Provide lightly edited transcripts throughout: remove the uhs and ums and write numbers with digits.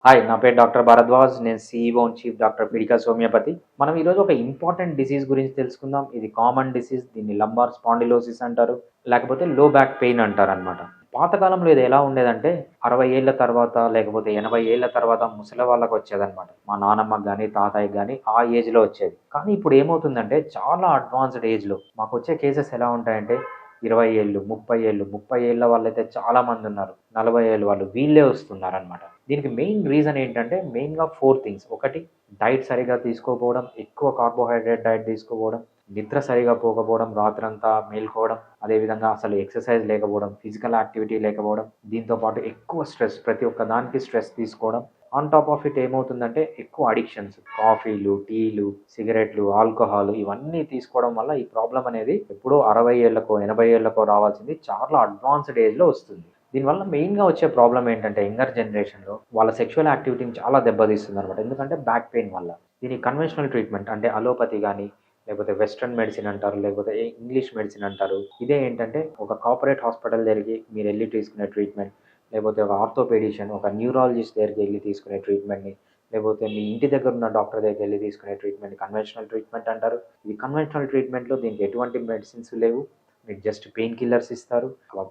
Hi, నా పేరు doctor Bharadwaj. నేను సీఈఓ అండ్ చీఫ్ డాక్టర్ పిడికస్ హోమియోపతి. మనం ఈరోజు ఒక ఇంపార్టెంట్ డిసీజ్ గురించి తెలుసుకుందాం. ఇది కామన్ డిసీజ్. దీన్ని లంబార్ స్పాండిలోసిస్ అంటారు, లేకపోతే లో బ్యాక్ పెయిన్ అంటారనమాట. పాతకాలంలో ఇది ఎలా ఉండేదంటే 60 ఏళ్ల తర్వాత లేకపోతే 80 ఏళ్ల తర్వాత ముసలి వాళ్ళకి వచ్చేదనమాట. మా నానమ్మకి కానీ తాతయ్యకి కానీ ఆ ఏజ్లో వచ్చేది. కానీ ఇప్పుడు ఏమవుతుందంటే చాలా అడ్వాన్స్డ్ ఏజ్లో మాకు వచ్చే కేసెస్ ఎలా ఉంటాయంటే 20 ఏళ్ళు, 30 ఏళ్ళు, 30 ఏళ్ళ వాళ్ళైతే చాలా మంది ఉన్నారు. 40 ఏళ్ళు వాళ్ళు వీళ్ళే వస్తున్నారనమాట. దీనికి మెయిన్ రీజన్ ఏంటంటే మెయిన్గా 4 థింగ్స్. ఒకటి, డైట్ సరిగా తీసుకోకపోవడం, ఎక్కువ కార్బోహైడ్రేట్ డైట్ తీసుకోకపోవడం, నిద్ర సరిగా పోకపోవడం, రాత్రంతా మేల్కోవడం, అదేవిధంగా అసలు ఎక్సర్సైజ్ లేకపోవడం, ఫిజికల్ యాక్టివిటీ లేకపోవడం, దీంతో పాటు ఎక్కువ స్ట్రెస్, ప్రతి ఒక్క దానికి స్ట్రెస్ తీసుకోవడం. ఆన్ టాప్ ఆఫ్ ఇట్ ఏమవుతుందంటే ఎక్కువ అడిక్షన్స్, కాఫీలు, టీలు, సిగరెట్లు, ఆల్కహాల్ ఇవన్నీ తీసుకోవడం వల్ల ఈ ప్రాబ్లం అనేది ఎప్పుడో 60 ఏళ్లకో 80 ఏళ్లకో రావాల్సింది చాలా అడ్వాన్స్డ్ ఏజ్లో వస్తుంది. దీనివల్ల మెయిన్గా వచ్చే ప్రాబ్లం ఏంటంటే యంగర్ జనరేషన్లో వాళ్ళ సెక్షువల్ యాక్టివిటీని చాలా దెబ్బతీస్తుంది అనమాట. ఎందుకంటే బ్యాక్ పెయిన్ వల్ల. దీనికి కన్వెన్షనల్ ట్రీట్మెంట్ అంటే అలోపతి కానీ, లేకపోతే వెస్ట్రన్ మెడిసిన్ అంటారు, లేకపోతే ఇంగ్లీష్ మెడిసిన్ అంటారు. ఇదే ఏంటంటే ఒక కార్పొరేట్ హాస్పిటల్ దగ్గరికి మీరు వెళ్ళి తీసుకునే ట్రీట్మెంట్, లేకపోతే ఒక ఆర్థోపెడిషియన్, ఒక న్యూరాలజిస్ట్ దగ్గరికి వెళ్ళి తీసుకునే ట్రీట్మెంట్ని, లేకపోతే మీ ఇంటి దగ్గర ఉన్న డాక్టర్ దగ్గరికి వెళ్ళి తీసుకునే ట్రీట్మెంట్ కన్వెన్షనల్ ట్రీట్మెంట్ అంటారు. ఈ కన్వెన్షనల్ ట్రీట్మెంట్లో దీనికి ఎటువంటి మెడిసిన్స్ లేవు. మీకు జస్ట్ పెయిన్ కిల్లర్స్ ఇస్తారు.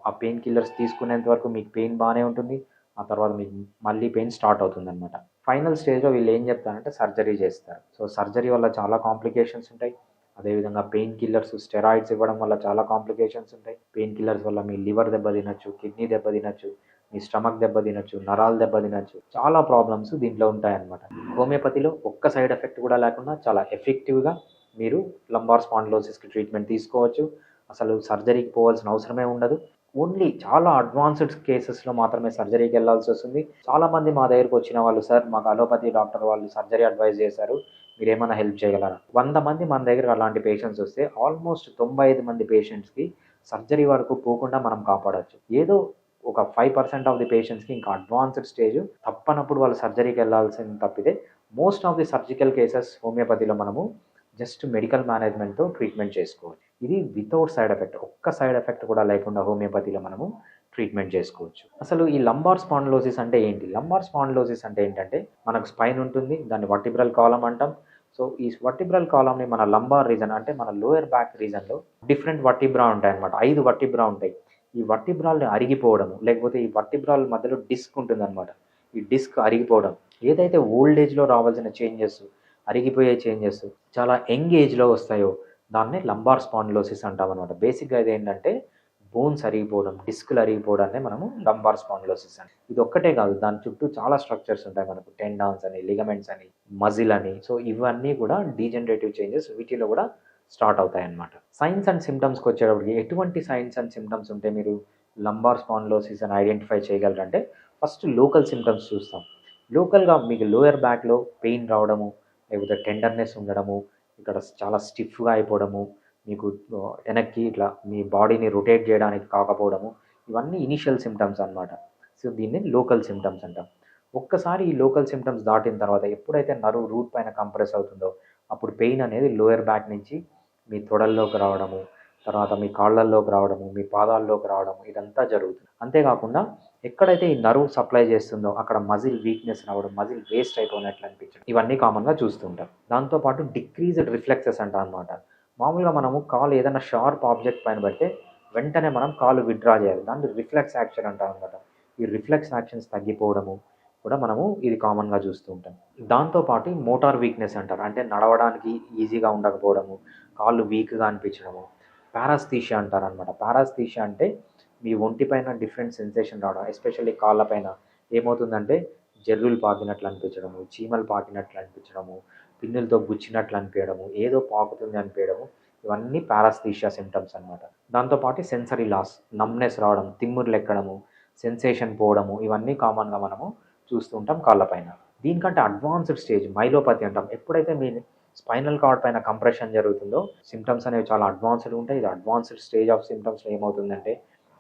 ఆ పెయిన్ కిల్లర్స్ తీసుకునేంత వరకు మీకు పెయిన్ బాగానే ఉంటుంది. ఆ తర్వాత మీకు మళ్ళీ పెయిన్ స్టార్ట్ అవుతుందన్నమాట. ఫైనల్ స్టేజ్లో వీళ్ళు ఏం చెప్తారంటే సర్జరీ చేస్తారు. సో సర్జరీ వల్ల చాలా కాంప్లికేషన్స్ ఉంటాయి. అదేవిధంగా పెయిన్ కిల్లర్స్, స్టెరాయిడ్స్ ఇవ్వడం వల్ల చాలా కాంప్లికేషన్స్ ఉంటాయి. పెయిన్ కిల్లర్స్ వల్ల మీ లివర్ దెబ్బ తినచ్చు, కిడ్నీ దెబ్బ తినచ్చు, మీ స్టమక్ దెబ్బ తినచ్చు, నరాలు దెబ్బ తినచ్చు. చాలా ప్రాబ్లమ్స్ దీంట్లో ఉంటాయన్నమాట. హోమియోపతిలో ఒక్క సైడ్ ఎఫెక్ట్ కూడా లేకుండా చాలా ఎఫెక్టివ్గా మీరు లంబార్ స్పాండిలోసిస్కి ట్రీట్మెంట్ తీసుకోవచ్చు. అసలు సర్జరీకి పోవాల్సిన అవసరమే ఉండదు. ఓన్లీ చాలా అడ్వాన్స్డ్ కేసెస్లో మాత్రమే సర్జరీకి వెళ్ళాల్సి వస్తుంది. చాలామంది మా దగ్గరకు వచ్చిన వాళ్ళు, సార్ మాకు అలోపతి డాక్టర్ వాళ్ళు సర్జరీ అడ్వైజ్ చేశారు, మీరేమైనా హెల్ప్ చేయగలరా? 100 మంది మన దగ్గర అలాంటి పేషెంట్స్ వస్తే ఆల్మోస్ట్ 95 మంది పేషెంట్స్కి సర్జరీ వరకు పోకుండా మనం కాపాడవచ్చు. ఏదో ఒక 5% ఆఫ్ ది పేషెంట్స్కి ఇంకా అడ్వాన్స్డ్ స్టేజ్ తప్పనప్పుడు వాళ్ళు సర్జరీకి వెళ్ళాల్సింది తప్పితే most of the surgical cases హోమియోపతిలో మనము జస్ట్ మెడికల్ మేనేజ్మెంట్తో ట్రీట్మెంట్ చేసుకోవచ్చు. ఇది వితౌట్ సైడ్ ఎఫెక్ట్, ఒక్క సైడ్ ఎఫెక్ట్ కూడా లేకుండా హోమియోపతిలో మనము ట్రీట్మెంట్ చేసుకోవచ్చు. అసలు ఈ లంబార్ స్పాండిలోసిస్ అంటే ఏంటి? లంబార్ స్పాండిలోసిస్ అంటే ఏంటంటే మనకు స్పైన్ ఉంటుంది, దాన్ని వర్టిబ్రల్ కాలమ్ అంటాం. సో ఈ వర్టిబ్రల్ కాలమ్ని మన లంబార్ రీజన్ అంటే మన లోయర్ బ్యాక్ రీజన్లో డిఫరెంట్ వర్టిబ్రా ఉంటాయన్నమాట. 5 వర్టిబ్రా ఉంటాయి. ఈ వర్టిబ్రాల్ని అరిగిపోవడము, లేకపోతే ఈ వర్టిబ్రాల్ మధ్యలో డిస్క్ ఉంటుందన్నమాట. ఈ డిస్క్ అరిగిపోవడం, ఏదైతే ఓల్డ్ ఏజ్లో రావాల్సిన చేంజెస్, అరిగిపోయే చేంజెస్ చాలా యంగ్ ఏజ్లో వస్తాయో దాన్నే లంబార్ స్పాండిలోసిస్ అంటామన్నమాట. బేసిక్గా ఇది ఏంటంటే బోన్స్ అరిగిపోవడం, డిస్కులు అరిగిపోవడాన్ని మనము లంబార్ స్పాండిలోసిస్ అని. ఇది ఒక్కటే కాదు, దాని చుట్టూ చాలా స్ట్రక్చర్స్ ఉంటాయి మనకు. టెండాన్స్ అని, లిగమెంట్స్ అని, మజిల్ అని. సో ఇవన్నీ కూడా డీజనరేటివ్ చేంజెస్ వీటిలో కూడా స్టార్ట్ అవుతాయి అన్నమాట. సైన్స్ అండ్ సిమ్టమ్స్కి వచ్చేటప్పటికి ఎటువంటి సైన్స్ అండ్ సిమ్టమ్స్ ఉంటే మీరు లంబార్ స్పాండిలోసిస్ అని ఐడెంటిఫై చేయగలరంటే ఫస్ట్ లోకల్ సిమ్టమ్స్ చూస్తాం. లోకల్గా మీకు లోయర్ బ్యాక్లో పెయిన్ రావడము, లేకపోతే టెండర్నెస్ ఉండడము, ఇక్కడ చాలా స్టిఫ్గా అయిపోవడము, మీకు వెనక్కి ఇట్లా మీ బాడీని రొటేట్ చేయడానికి కాకపోవడము, ఇవన్నీ ఇనిషియల్ సిమ్టమ్స్ అన్నమాట. సో దీన్ని లోకల్ సిమ్టమ్స్ అంటాం. ఒక్కసారి ఈ లోకల్ సిమ్టమ్స్ దాటిన తర్వాత ఎప్పుడైతే నరువు రూట్ పైన కంప్రెస్ అవుతుందో అప్పుడు పెయిన్ అనేది లోయర్ బ్యాక్ నుంచి మీ తొడల్లోకి రావడము, తర్వాత మీ కాళ్ళల్లోకి రావడము, మీ పాదాల్లోకి రావడము, ఇదంతా జరుగుతుంది. అంతేకాకుండా ఎక్కడైతే ఈ నర్వ్ సప్లై చేస్తుందో అక్కడ మజిల్ వీక్నెస్ రావడం, మజిల్ వేస్ట్ అయిపోయినట్లు అనిపించడం, ఇవన్నీ కామన్గా చూస్తుంటాం. దాంతోపాటు డిక్రీజ్డ్ రిఫ్లెక్సెస్ అంటాం అనమాట. మామూలుగా మనము కాలు ఏదైనా షార్ప్ ఆబ్జెక్ట్ పైన పెడితే వెంటనే మనం కాలు విత్డ్రా చేయాలి, దాన్ని రిఫ్లెక్స్ యాక్షన్ అంటాం అనమాట. ఈ రిఫ్లెక్స్ యాక్షన్స్ తగ్గిపోవడము కూడా మనము ఇది కామన్గా చూస్తూ ఉంటాం. దాంతోపాటు మోటార్ వీక్నెస్ అంటారు, అంటే నడవడానికి ఈజీగా ఉండకపోవడము, కాళ్ళు వీక్గా అనిపించడము, పారాస్థీషియా అంటారు అనమాట. పారాస్థీషియా అంటే మీ ఒంటిపైన డిఫరెంట్ సెన్సేషన్ రావడం, ఎస్పెషల్లీ కాళ్ళపైన ఏమవుతుందంటే జర్రులు పాకినట్లు అనిపించడము, చీమలు పాకినట్లు అనిపించడము, పిన్నులతో గుచ్చినట్లు అనిపించడము, ఏదో పాకుతుంది అనిపించడము, ఇవన్నీ పారాస్థీషియా సిమ్టమ్స్ అనమాట. దాంతోపాటు సెన్సరీ లాస్, నమ్నెస్ రావడం, తిమ్ముర్లు ఎక్కడము, సెన్సేషన్ పోవడము, ఇవన్నీ కామన్గా మనము చూస్తూ ఉంటాం కాళ్ళపైన. దీనికంటే అడ్వాన్స్డ్ స్టేజ్ మైలోపతి అంటాం. ఎప్పుడైతే మీ స్పైనల్ కార్డ్ పైన కంప్రెషన్ జరుగుతుందో సిమ్టమ్స్ అనేవి చాలా అడ్వాన్స్డ్ ఉంటాయి. ఇది అడ్వాన్స్డ్ స్టేజ్ ఆఫ్ సిమ్టమ్స్లో ఏమవుతుందంటే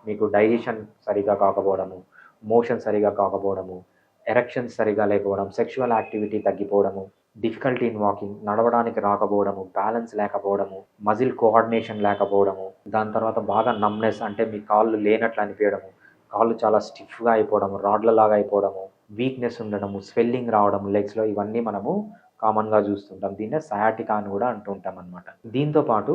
మీకు డైజెషన్ సరిగా కాకపోవడము, మోషన్ సరిగా కాకపోవడము, ఎరెక్షన్స్ సరిగా లేకపోవడం, సెక్షువల్ యాక్టివిటీ తగ్గిపోవడము, డిఫికల్టీ ఇన్ వాకింగ్, నడవడానికి రాకపోవడము, బ్యాలెన్స్ లేకపోవడము, మజిల్ కోఆర్డినేషన్ లేకపోవడము, దాని తర్వాత బాగా నమ్నెస్ అంటే మీ కాళ్ళు లేనట్లు అనిపించడము, కాళ్ళు చాలా స్టిఫ్గా అయిపోవడము, రాడ్లలాగా అయిపోవడము, వీక్నెస్ ఉండడము, స్వెల్లింగ్ రావడం లెగ్స్‌లో ఇవన్నీ మనము కామన్‌గా చూస్తుంటాం. దీన్నే సయాటికా అని కూడా అంటూ ఉంటామనమాట. దీంతో పాటు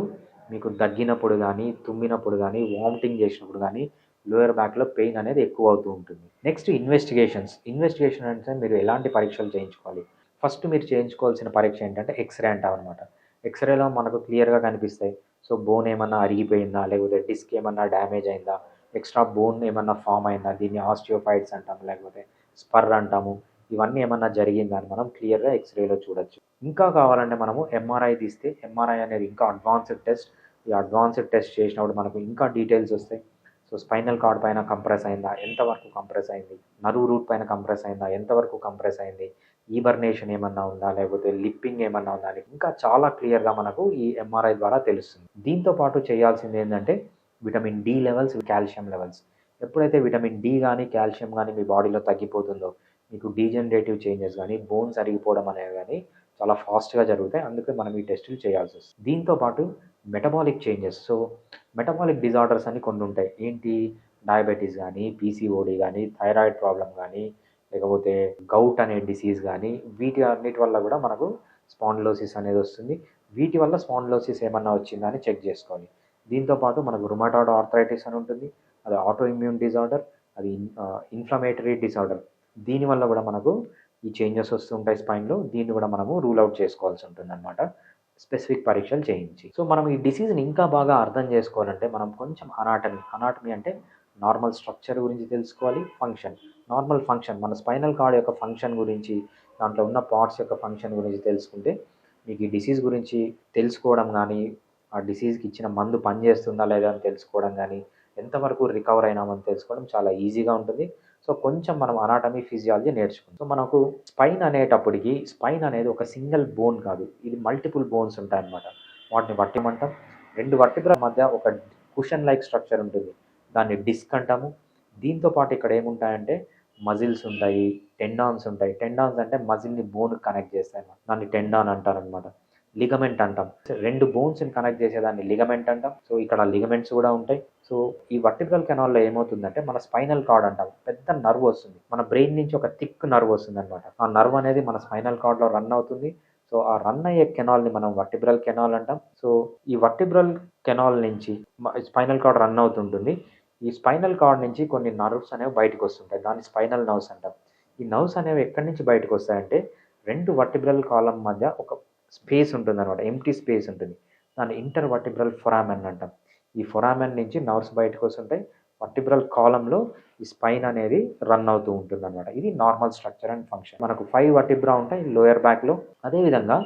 మీకు దగ్గినప్పుడు గానీ, తుమ్మినప్పుడు గానీ, వామిటింగ్ చేసినప్పుడు గానీ, లోయర్ బ్యాక్‌లో పెయిన్ అనేది ఎక్కువ అవుతూ ఉంటుంది. Next investigations. ఇన్వెస్టిగేషన్ అంటే మీరు ఎలాంటి పరీక్షలు చేయించుకోవాలి? ఫస్ట్ మీరు చేయించుకోవాల్సిన పరీక్ష ఏంటంటే ఎక్స్‌రే అంటామనమాట. ఎక్స్‌రేలో మనకు క్లియర్‌గా కనిపిస్తాయి. సో, బోన్ ఏమన్నా అరిగిపోయిందా? లేకపోతే డిస్క్ ఏమన్నా డ్యామేజ్ అయిందా? ఎక్స్ట్రా బోన్ ఏమన్నా ఫార్మ్ అయిందా? దీన్ని ఆస్టియోఫైట్స్ అంటాము. లేకపోతే స్పర్ అంటాము. ఇవన్నీ ఏమన్నా జరిగిందా అని మనం క్లియర్‌గా ఎక్స్‌రేలో చూడొచ్చు. ఇంకా కావాలంటే మనము ఎంఆర్ఐ తీస్తే ఎంఆర్ఐ అనేది ఇంకా అడ్వాన్స్డ్ టెస్ట్. ఈ అడ్వాన్స్డ్ టెస్ట్ చేసినప్పుడు మనకు ఇంకా డీటెయిల్స్ వస్తాయి. సో, స్పైనల్ కార్డ్ పైన కంప్రెస్ అయిందా? ఎంతవరకు కంప్రెస్ అయింది? నర్వ్ రూట్ పైన కంప్రెస్ అయిందా? ఎంతవరకు కంప్రెస్ అయింది? ఈబర్నేషన్ ఏమన్నా ఉందా? లేకపోతే లిప్పింగ్ ఏమన్నా ఉందా? అని ఇంకా చాలా క్లియర్‌గా మనకు ఈ ఎంఆర్ఐ ద్వారా తెలుస్తుంది. దీంతో పాటు చేయాల్సింది ఏందంటే vitamin D levels, calcium levels. ఎప్పుడైతే విటమిన్ డి గానీ, కాల్షియం గానీ మీ బాడీలో తగ్గిపోతుందో, మీకు డీజనరేటివ్ చేంజెస్ గానీ, బోన్స్ అరిగిపోవడం అనేవి గానీ చాలా ఫాస్ట్‌గా జరుగుతాయి. అందుకే మనం ఈ టెస్టులు చేయాల్సొస్తుంది. దీంతో పాటు metabolic changes. So, metabolic disorders అని కొన్ని ఉంటాయి. ఏంటి? డయాబెటిస్ గానీ, పీసీఓడీ గానీ, థైరాయిడ్ ప్రాబ్లమ్ గానీ, లేకపోతే గౌట్ అనే డిసీజ్ గానీ, వీటి అన్నిటి వల్ల కూడా మనకు స్పాండిలోసిస్ అనేది వస్తుంది. వీటి వల్ల స్పాండిలోసిస్ ఏమన్నా వచ్చిందా అని చెక్ చేసుకోవాలి. దీంతో పాటు మనకు రుమటాయిడ్ ఆర్థరైటిస్ అని ఉంటుంది. అది ఆటో ఇమ్యూన్ డిజార్డర్. అది ఇన్‌ఫ్లమేటరీ డిజార్డర్. దీనివల్ల కూడా మనకు ఈ చేంజెస్ వస్తుంటాయి స్పైన్‌లో. దీన్ని కూడా మనము రూల్ ఔట్ చేసుకోవాల్సి ఉంటుందన్నమాట. స్పెసిఫిక్ పరీక్షలు చేయించి. సో, మనం ఈ డిసీజ్‌ని ఇంకా బాగా అర్థం చేసుకోవాలంటే మనం కొంచెం అనాటమీ అంటే నార్మల్ స్ట్రక్చర్ గురించి తెలుసుకోవాలి. ఫంక్షన్, నార్మల్ ఫంక్షన్ మన స్పైనల్ కార్డ్ యొక్క ఫంక్షన్ గురించి, దాంట్లో ఉన్న పార్ట్స్ యొక్క ఫంక్షన్ గురించి తెలుసుకుంటే మీకు ఈ డిసీజ్ గురించి తెలుసుకోవడం గానీ, ఆ డిసీజ్‌కి ఇచ్చిన మందు పనిచేస్తుందా లేదా అని తెలుసుకోవడం గానీ, ఎంతవరకు రికవర్ అయినామని తెలుసుకోవడం చాలా ఈజీగా ఉంటుంది. సో, కొంచెం మనం అనాటమీ, ఫిజియాలజీ నేర్చుకుంటాం. సో, మనకు స్పైన్ అనేటప్పటికి స్పైన్ అనేది ఒక సింగిల్ బోన్ కాదు. ఇది మల్టిపుల్ బోన్స్ ఉంటాయన్నమాట. వాటిని వర్టిమంటాం. 2 వర్టిబ్రా మధ్య ఒక కుషన్ లైక్ స్ట్రక్చర్ ఉంటుంది. దాన్ని డిస్క్ అంటాము. దీంతో పాటు ఇక్కడ ఏముంటాయంటే మజిల్స్ ఉంటాయి, టెండాన్స్ ఉంటాయి. టెండాన్స్ అంటే మజిల్‌ని బోన్‌కి కనెక్ట్ చేస్తాయన్నమాట. దాన్ని టెండాన్ అంటారనమాట. లిగమెంట్ అంటాం. 2 బోన్స్‌ని కనెక్ట్ చేసేదాన్ని లిగమెంట్ అంటాం. సో, ఇక్కడ లిగమెంట్స్ కూడా ఉంటాయి. సో, ఈ వర్టిబ్రల్ కెనాల్‌లో ఏమవుతుందంటే మన స్పైనల్ కార్డ్ అంటాం. పెద్ద నర్వ్ వస్తుంది. మన బ్రెయిన్ నుంచి ఒక థిక్ నర్వ్ వస్తుందన్నమాట. ఆ నర్వ్ అనేది మన స్పైనల్ కార్డ్‌లో రన్ అవుతుంది. సో, ఆ రన్ అయ్యే కెనాల్‌ని మనం వర్టిబ్రల్ కెనాల్ అంటాం. సో, ఈ వర్టిబ్రల్ కెనాల్ నుంచి స్పైనల్ కార్డ్ రన్ అవుతుంటుంది. ఈ స్పైనల్ కార్డ్ నుంచి కొన్ని నర్వ్స్ అనేవి బయటకొస్తుంటాయి. దాన్ని స్పైనల్ నర్వ్స్ అంటాం. ఈ నర్వ్స్ అనేవి ఎక్కడి నుంచి బయటకొస్తాయంటే 2 వర్టిబ్రల్ కాలమ్ మధ్య ఒక స్పేస్ ఉంటుందన్నమాట. ఎంప్టీ స్పేస్ ఉంటుంది. దాన్ని ఇంటర్ వర్టిబ్రల్ ఫొరామెన్ అంటాం. ఈ ఫొరామెన్ నుంచి నర్వ్స్ బయటకొస్తుంటాయి. వర్టిబ్రల్ కాలమ్‌లో ఈ స్పైన్ అనేది రన్ అవుతూ ఉంటుందన్నమాట. ఇది నార్మల్ స్ట్రక్చర్ అండ్ ఫంక్షన్. మనకు 5 వర్టిబ్రా ఉంటాయి లోయర్ బ్యాక్‌లో. అదేవిధంగా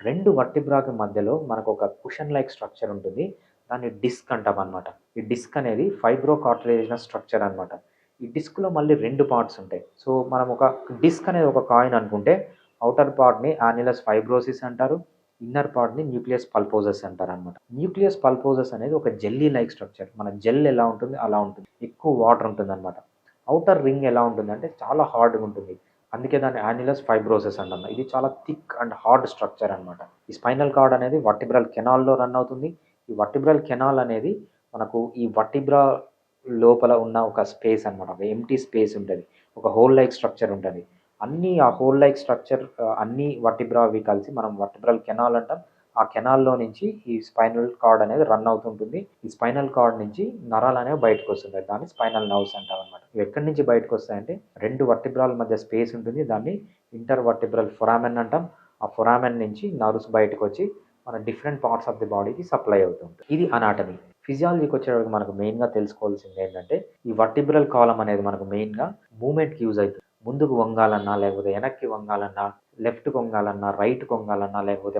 2 వర్టిబ్రాకి మధ్యలో మనకు ఒక కుషన్ లైక్ స్ట్రక్చర్ ఉంటుంది. దాన్ని డిస్క్ అంటామన్నమాట. ఈ డిస్క్ అనేది ఫైబ్రో కార్టిలేజినస్ స్ట్రక్చర్ అన్నమాట. ఈ డిస్క్‌లో మళ్ళీ 2 పార్ట్స్ ఉంటాయి. సో, మనం ఒక డిస్క్ అనేది ఒక కాయిన్ అనుకుంటే ఔటర్ పార్ట్‌ని యాన్యులస్ ఫైబ్రోసిస్ అంటారు. ఇన్నర్ పార్ట్‌ని న్యూక్లియస్ పల్పోసస్ అంటారనమాట. న్యూక్లియస్ పల్పోసస్ అనేది ఒక జెల్లీ లైక్ స్ట్రక్చర్. మన జెల్ ఎలా ఉంటుంది అలా ఉంటుంది. ఎక్కువ వాటర్ ఉంటుందన్నమాట. ఔటర్ రింగ్ ఎలా ఉంటుందంటే చాలా హార్డ్‌గా ఉంటుంది. అందుకే దాన్ని యాన్యులస్ ఫైబ్రోసిస్ అంటాం. ఇది చాలా థిక్ అండ్ హార్డ్ స్ట్రక్చర్ అనమాట. ఈ స్పైనల్ కార్డ్ అనేది వర్టిబ్రల్ కెనాల్‌లో రన్ అవుతుంది. ఈ వర్టిబ్రల్ కెనాల్ అనేది మనకు ఈ వర్టిబ్రా లోపల ఉన్న ఒక స్పేస్ అనమాట. ఒక ఎంప్టీ స్పేస్ ఉంటది. ఒక హోల్ లైక్ స్ట్రక్చర్ ఉంటది. ఆ హోల్ లైక్ స్ట్రక్చర్ అన్ని వర్టిబ్రావి కలిసి మనం వర్టిబ్రల్ కెనాల్ అంటాం. ఆ కెనాల్‌లో నుంచి ఈ స్పైనల్ కార్డ్ అనేది రన్ అవుతుంటుంది. ఈ స్పైనల్ కార్డ్ నుంచి నరాలనేవి బయటకొస్తుంటాయి. దాన్ని స్పైనల్ నర్వ్స్ అంటామనమాట. ఇవి ఎక్కడి నుంచి బయటకొస్తాయంటే 2 వర్టిబ్రాల మధ్య స్పేస్ ఉంటుంది. దాన్ని ఇంటర్ వర్టిబ్రల్ ఫొరామెన్ అంటాం. ఆ ఫొరామెన్ నుంచి నర్వ్స్ బయటకొచ్చి మన డిఫరెంట్ పార్ట్స్ ఆఫ్ ది బాడీకి సప్లై అవుతుంటాయి. ఇది అనాటమీ. ఫిజియాలజీకి వచ్చేటప్పటికి మనకు మెయిన్‌గా తెలుసుకోవాల్సింది ఏంటంటే ఈ వర్టిబ్రల్ కాలమ్ అనేది మనకు మెయిన్‌గా మూవ్‌మెంట్‌కి యూజ్ అయితుంది. ముందుకు వంగాలన్నా, లేకపోతే వెనక్కి వంగాలన్నా, లెఫ్ట్‌కి వంగాలన్నా, రైట్‌కి వంగాలన్నా, లేకపోతే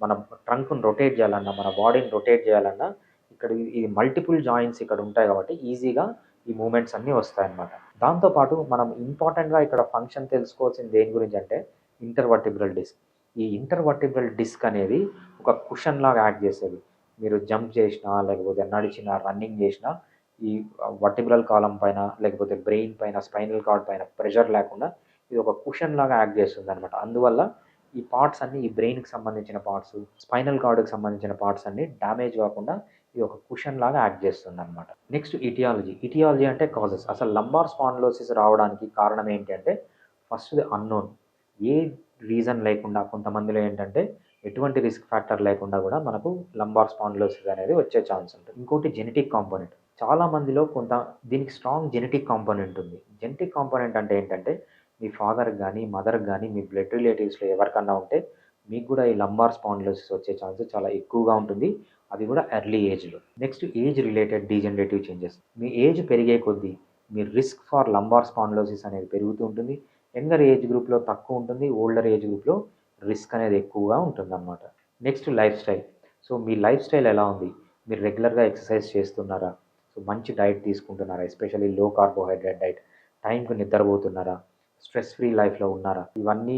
మన ట్రంక్‌ని రొటేట్ చేయాలన్నా, మన బాడీని రొటేట్ చేయాలన్నా, ఇక్కడ ఇది మల్టిపుల్ జాయింట్స్ ఇక్కడ ఉంటాయి కాబట్టి ఈజీగా ఈ మూవ్‌మెంట్స్ అన్నీ వస్తాయన్నమాట. దాంతో పాటు మనం ఇంపార్టెంట్‌గా ఇక్కడ ఫంక్షన్ తెలుసుకోవాల్సింది దేని గురించి అంటే ఇంటర్ వర్టిబ్రల్ డిస్క్. ఈ ఇంటర్ వర్టిబ్రల్ డిస్క్ అనేది ఒక కుషన్ లాగా యాక్ట్ చేస్తది. మీరు జంప్ చేసినా, లేకపోతే నడిచినా, రన్నింగ్ చేసినా ఈ వర్టిబ్రల్ కాలమ్ పైన, లేకపోతే బ్రెయిన్ పైన, స్పైనల్ కార్డ్ పైన ప్రెషర్ లేకుండా ఇది ఒక కుషన్ లాగా యాక్ట్ చేస్తుందన్నమాట. అందువల్ల ఈ పార్ట్స్ అన్నీ ఈ బ్రెయిన్‌కి సంబంధించిన పార్ట్స్, స్పైనల్ కార్డ్‌కి సంబంధించిన పార్ట్స్ అన్నీ డ్యామేజ్ కాకుండా ఇది ఒక కుషన్ లాగా యాక్ట్ చేస్తుందన్నమాట. Next etiology. ఇటియాలజీ అంటే కాజెస్. అసలు లంబార్ స్పాండిలోసిస్ రావడానికి కారణం ఏంటి అంటే ఫస్ట్‌ది అన్‌నోన్. ఏ రీజన్ లేకుండా కొంతమందిలో ఏంటంటే ఎటువంటి రిస్క్ ఫ్యాక్టర్ లేకుండా కూడా మనకు లంబార్ స్పాండిలోసిస్ అనేది వచ్చే ఛాన్స్ ఉంటుంది. ఇంకోటి జెనెటిక్ కాంపోనెంట్. చాలా మందిలో దీనికి స్ట్రాంగ్ జెనెటిక్ కాంపోనెంట్ ఉంది. జెనెటిక్ కాంపోనెంట్ అంటే ఏంటంటే మీ ఫాదర్‌కి గానీ, మదర్‌కి గానీ, మీ బ్లడ్ రిలేటివ్స్‌లో ఎవరికన్నా ఉంటే మీకు కూడా ఈ లంబార్ స్పాండిలోసిస్ వచ్చే ఛాన్స్ చాలా ఎక్కువగా ఉంటుంది. అది కూడా ఎర్లీ ఏజ్‌లో. Next age related degenerative changes. మీ ఏజ్ పెరిగే కొద్దీ మీ రిస్క్ ఫర్ లంబార్ స్పాండిలోసిస్ అనేది పెరుగుతూ ఉంటుంది. యంగర్ ఏజ్ గ్రూప్‌లో తక్కువ ఉంటుంది. ఓల్డర్ ఏజ్ గ్రూప్‌లో రిస్క్ అనేది ఎక్కువగా ఉంటుందన్నమాట. Next life style. సో, మీ లైఫ్ స్టైల్ ఎలా ఉంది? మీరు రెగ్యులర్‌గా ఎక్సర్సైజ్ చేస్తున్నారా? సో, మంచి డైట్ తీసుకుంటున్నారా? ఎస్పెషల్లీ లో కార్బోహైడ్రేట్ డైట్. టైంకి నిద్రపోతున్నారా? స్ట్రెస్ ఫ్రీ లైఫ్‌లో ఉన్నారా? ఇవన్నీ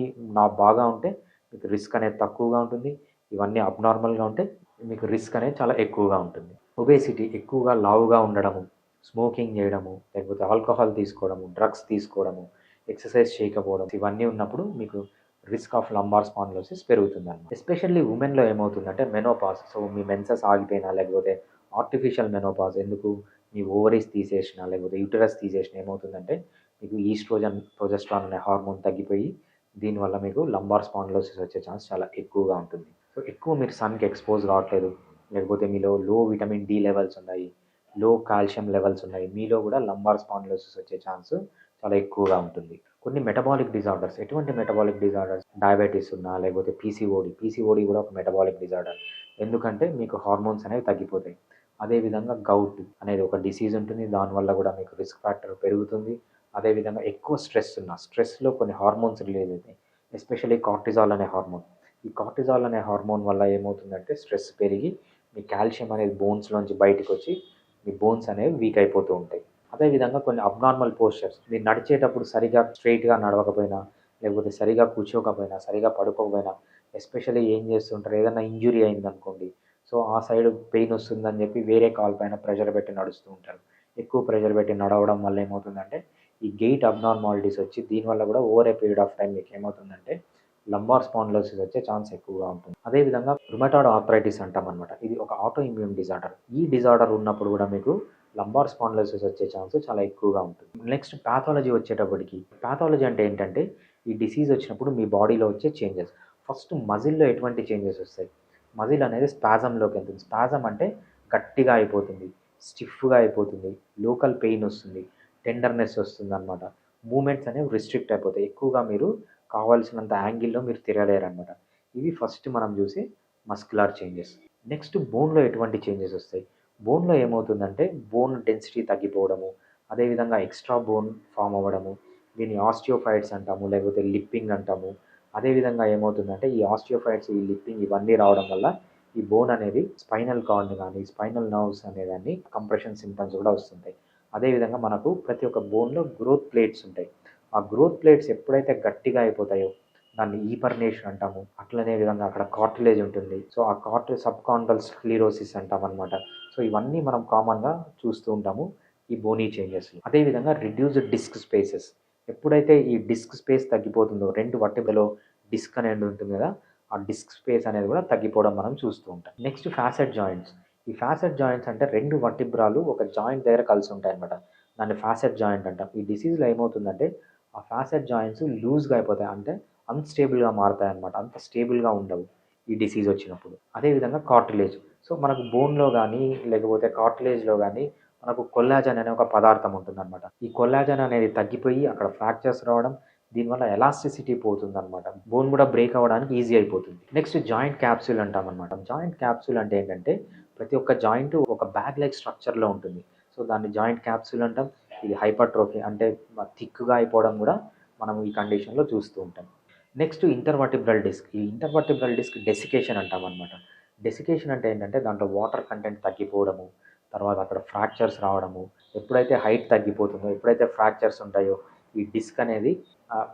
బాగా ఉంటే మీకు రిస్క్ అనేది తక్కువగా ఉంటుంది. ఇవన్నీ అబ్నార్మల్‌గా ఉంటే మీకు రిస్క్ అనేది చాలా ఎక్కువగా ఉంటుంది. ఒబేసిటీ ఎక్కువగా లావుగా ఉండడము, స్మోకింగ్ చేయడము, లేకపోతే ఆల్కహాల్ తీసుకోవడము, డ్రగ్స్ తీసుకోవడము, ఎక్సర్సైజ్ చేయకపోవడం ఇవన్నీ ఉన్నప్పుడు మీకు రిస్క్ ఆఫ్ లంబార్ స్పాండిలోసిస్ పెరుగుతుందన్నమాట. ఎస్పెషల్లీ ఉమెన్‌లో ఏమవుతుందంటే మెనోపాజ్. సో, మీ మెన్సెస్ ఆగిపోయినా లేకపోతే ఆర్టిఫిషియల్ మెనోపాజ్ ఎందుకు మీ ఓవరీస్ తీసేసినా లేకపోతే యూటరస్ తీసేసినా ఏమవుతుందంటే మీకు ఈస్ట్రోజన్, ప్రొజెస్ట్రాన్ అనే హార్మోన్ తగ్గిపోయి దీనివల్ల మీకు లంబార్ స్పాండిలోసిస్ వచ్చే ఛాన్స్ చాలా ఎక్కువగా ఉంటుంది. సో, ఎక్కువ మీరు సన్‌కి ఎక్స్‌పోజ్ కావట్లేదు. లేకపోతే మీలో లో విటమిన్ డి లెవెల్స్ ఉన్నాయి. లో కాల్షియం లెవెల్స్ ఉన్నాయి. మీలో కూడా లంబార్ స్పాండిలోసిస్ వచ్చే ఛాన్స్ చాలా ఎక్కువగా ఉంటుంది. కొన్ని మెటబాలిక్ డిజార్డర్స్. ఎటువంటి మెటబాలిక్ డిజార్డర్స్? డయాబెటిస్ ఉన్నా లేకపోతే పీసీఓడీ. పీసీఓడీ కూడా ఒక మెటబాలిక్ డిజార్డర్. ఎందుకంటే మీకు హార్మోన్స్ అనేవి తగ్గిపోతాయి. అదేవిధంగా గౌట్ అనేది ఒక డిసీజ్ ఉంటుంది. దానివల్ల కూడా మీకు రిస్క్ ఫ్యాక్టర్ పెరుగుతుంది. అదేవిధంగా ఎక్కువ స్ట్రెస్ స్ట్రెస్‌లో కొన్ని హార్మోన్స్ రిలీజ్ అవుతాయి. ఎస్పెషల్లీ కార్టిజాల్ అనే హార్మోన్. ఈ కార్టిజాల్ అనే హార్మోన్ వల్ల ఏమవుతుందంటే స్ట్రెస్ పెరిగి మీ కాల్షియం అనేది బోన్స్‌లోంచి బయటికొచ్చి మీ బోన్స్ అనేవి వీక్ అయిపోతూ ఉంటాయి. అదేవిధంగా కొన్ని అబ్నార్మల్ పోస్చర్స్. మీరు నడిచేటప్పుడు సరిగ్గా స్ట్రెయిట్‌గా నడవకపోయినా, లేకపోతే సరిగ్గా కూర్చోకపోయినా, సరిగ్గా పడుకోకపోయినా, ఎస్పెషల్లీ ఏం చేస్తుంటారు ఏదైనా ఇంజ్యూరీ అయిందనుకోండి. సో, ఆ సైడ్ పెయిన్ వస్తుందని చెప్పి వేరే కాలు పైన ప్రెషర్ పెట్టి నడుస్తూ ఉంటారు. ఎక్కువ ప్రెషర్ పెట్టి నడవడం వల్ల ఏమవుతుందంటే ఈ గెయిట్ అబ్నార్మాలిటీస్ వచ్చి దీనివల్ల కూడా over a period of time మీకు ఏమవుతుందంటే లంబార్ స్పాండిలోసిస్ వచ్చే ఛాన్స్ ఎక్కువగా ఉంటుంది. అదేవిధంగా రుమటాయిడ్ ఆర్థరైటిస్ అంటామనమాట. ఇది ఒక ఆటో ఇమ్యూన్ డిజార్డర్. ఈ డిజార్డర్ ఉన్నప్పుడు కూడా మీకు లంబార్ స్పాండిలోసిస్ వచ్చే ఛాన్స్ చాలా ఎక్కువగా ఉంటుంది. నెక్స్ట్ పాథాలజీ వచ్చేటప్పటికి, పాథాలజీ అంటే ఏంటంటే ఈ డిసీజ్ వచ్చినప్పుడు మీ బాడీలో వచ్చే చేంజెస్. ఫస్ట్ మజిల్‌లో ఎటువంటి చేంజెస్ వస్తాయి? మజిల్ అనేది స్పాజమ్‌లోకి వెళ్తుంది. స్పాజమ్ అంటే గట్టిగా అయిపోతుంది, స్టిఫ్‌గా అయిపోతుంది, లోకల్ పెయిన్ వస్తుంది, టెండర్‌నెస్ వస్తుందనమాట. మూవ్‌మెంట్స్ అనేవి రిస్ట్రిక్ట్ అయిపోతాయి. ఎక్కువగా మీరు కావాల్సినంత యాంగిల్‌లో మీరు తిరగలేరనమాట. ఇవి ఫస్ట్ మనం చూసే మస్క్యులర్ చేంజెస్. నెక్స్ట్ బోన్‌లో ఎటువంటి చేంజెస్ వస్తాయి? బోన్‌లో ఏమవుతుందంటే బోన్ డెన్సిటీ తగ్గిపోవడము, అదేవిధంగా ఎక్స్ట్రా బోన్ ఫార్మ్ అవ్వడము, దీన్ని ఆస్టియోఫైట్స్ అంటాము, లేకపోతే లిప్పింగ్ అంటాము. అదేవిధంగా ఏమవుతుందంటే ఈ ఆస్టియోఫైట్స్, ఈ లిప్పింగ్ ఇవన్నీ రావడం వల్ల ఈ బోన్ అనేది స్పైనల్ కార్డ్‌ని గానీ, స్పైనల్ నర్వ్స్ అనేదాన్ని కంప్రెషన్ సింప్టమ్స్ కూడా వస్తుంటాయి. అదేవిధంగా మనకు ప్రతి ఒక్క బోన్‌లో గ్రోత్ ప్లేట్స్ ఉంటాయి. ఆ గ్రోత్ ప్లేట్స్ ఎప్పుడైతే గట్టిగా అయిపోతాయో దాన్ని ఈపర్నేషన్ అంటాము. అట్లనే విధంగా అక్కడ కార్టిలేజ్ ఉంటుంది. సో, ఆ సబ్కాండల్ స్క్లిరోసిస్ అంటామనమాట. సో, ఇవన్నీ మనం కామన్‌గా చూస్తూ ఉంటాము ఈ బోనీ చేంజెస్‌లో. అదేవిధంగా రిడ్యూస్డ్ డిస్క్ స్పేసెస్. ఎప్పుడైతే ఈ డిస్క్ స్పేస్ తగ్గిపోతుందో 2 వర్టిబ్రలో డిస్క్ అనేది ఉంటుంది కదా! ఆ డిస్క్ స్పేస్ అనేది కూడా తగ్గిపోవడం మనం చూస్తూ ఉంటాం. Next facet joints. ఈ ఫాసెట్ జాయింట్స్ అంటే 2 వర్టిబ్రాలు ఒక జాయింట్ దగ్గర కలిసి ఉంటాయన్నమాట. దాన్ని ఫాసెట్ జాయింట్ అంటాం. ఈ డిసీజ్‌లో ఏమవుతుందంటే ఆ ఫాసెట్ జాయింట్స్ లూజ్‌గా అయిపోతాయి. అంటే అన్‌స్టేబుల్‌గా మారతాయన్నమాట. అంత స్టేబుల్‌గా ఉండవు ఈ డిసీజ్ వచ్చినప్పుడు. అదేవిధంగా కార్టిలేజ్. సో, మనకు బోన్‌లో గానీ, లేకపోతే కార్టిలేజ్‌లో గానీ మనకు కొల్లాజన్ అనే ఒక పదార్థం ఉంటుందన్నమాట. ఈ కొల్లాజన్ అనేది తగ్గిపోయి అక్కడ ఫ్రాక్చర్స్ రావడం, దీనివల్ల ఎలాస్టిసిటీ పోతుందన్నమాట. బోన్ కూడా బ్రేక్ అవ్వడానికి ఈజీ అయిపోతుంది. నెక్స్ట్ జాయింట్ క్యాప్సూల్ అంటామన్నమాట. జాయింట్ క్యాప్సూల్ అంటే ఏంటంటే ప్రతి ఒక్క జాయింట్ ఒక బ్యాగ్ లైక్ స్ట్రక్చర్‌లో ఉంటుంది. సో, దాన్ని జాయింట్ క్యాప్సూల్ అంటాం. ఇది హైపర్ట్రోఫీ అంటే థిక్‌గా అయిపోవడం కూడా మనం ఈ కండిషన్‌లో చూస్తూ ఉంటాం. Next intervertebral disc. ఈ ఇంటర్వర్టిబ్రల్ డిస్క్ డెసికేషన్ అంటామన్నమాట. డెసికేషన్ అంటే ఏంటంటే దాంట్లో వాటర్ కంటెంట్ తగ్గిపోవడము, తర్వాత అక్కడ ఫ్రాక్చర్స్ రావడము. ఎప్పుడైతే హైట్ తగ్గిపోతుందో, ఎప్పుడైతే ఫ్రాక్చర్స్ ఉంటాయో ఈ డిస్క్ అనేది